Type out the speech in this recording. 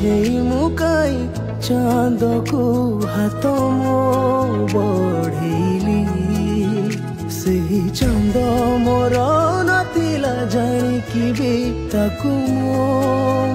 ହେଇ ମୁକାଇ ଚାନ୍ଦକୁ ହାତ ମୋ ବଢ଼େଇଲି। ସେହି ଚାନ୍ଦ ମୋର ନଥିଲା ଜାଣିକି ବି ତାକୁ ମୁଁ